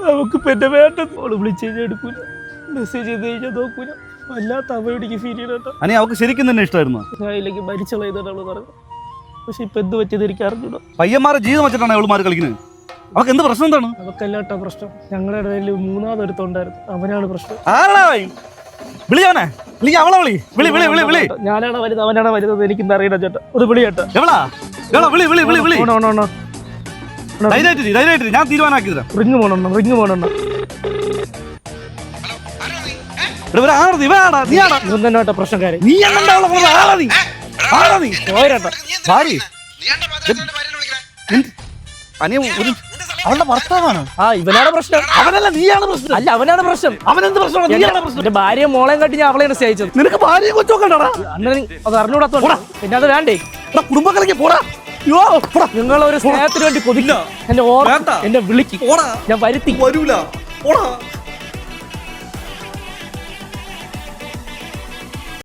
അവക്ക് പിന്നെ വേണ്ട വിളിച്ചു കഴിഞ്ഞാൽ എടുക്കൂല, മെസ്സേജ് ചെയ്ത് കഴിഞ്ഞാൽ നോക്കൂല. വല്ലാത്ത അവയോടിക്ക് ഫീൽ ചെയ്യണോട്ടോ. അവക്ക് ശരിക്കും തന്നെ ഇഷ്ടമായിരുന്നു. ഞാനില്ലെങ്കിൽ മരിച്ചളയുന്നതാണ് അവള് പറഞ്ഞത്. പക്ഷെ ഇപ്പൊ എന്ത് പറ്റിയത് എനിക്ക് അറിഞ്ഞൂടാ. പയ്യന്മാരെ ജീവിതം വെച്ചിട്ടാണ് അവളുമാര് കളിക്കുന്നത്. അവക്ക് എന്ത് പ്രശ്നം എന്താണ്? അവക്കല്ലാട്ടോ പ്രശ്നം. ഞങ്ങളുടെ ഇടയിൽ മൂന്നാമതൊരുത്തുണ്ടായിരുന്നു, അവനാണ് പ്രശ്നം. ഞാനാണ് വരുന്നത് അവനാണ് വരുന്നത് എനിക്ക് അറിയണം ചേട്ടാ. ഒരു വിളി ചേട്ടാ. ഞാൻ തീരുമാനാക്കി തരാം. റിങ് പോണോ റിങ് പോണോ പ്രശ്നക്കാരൻ അവളുടെ ഭർത്താവാണ്. ഇവനാണ് പ്രശ്നം. അവനല്ല, നീയാണ് പ്രശ്നം. അല്ല, അവനാണ് പ്രശ്നം. അവനെന്ത് പ്രശ്നമാണ്? എന്റെ ഭാര്യയും മോളെയും കാട്ടി ഞാൻ അവളെയാണ് സ്നേഹിച്ചത്. നിനക്ക് ഭാര്യയും കൊച്ചൊക്കെ അത് അറിഞ്ഞൂടാത്തോടാ. പിന്നെ അത് വേണ്ടേ? കുടുംബത്തിലേക്ക് പോടാ. നിങ്ങളൊരു സ്നേഹത്തിന് വേണ്ടി കൊതില്ല. എന്റെ ഓർമ്മ എന്നെ വിളിക്കും. ഞാൻ വരുത്തി വരൂല.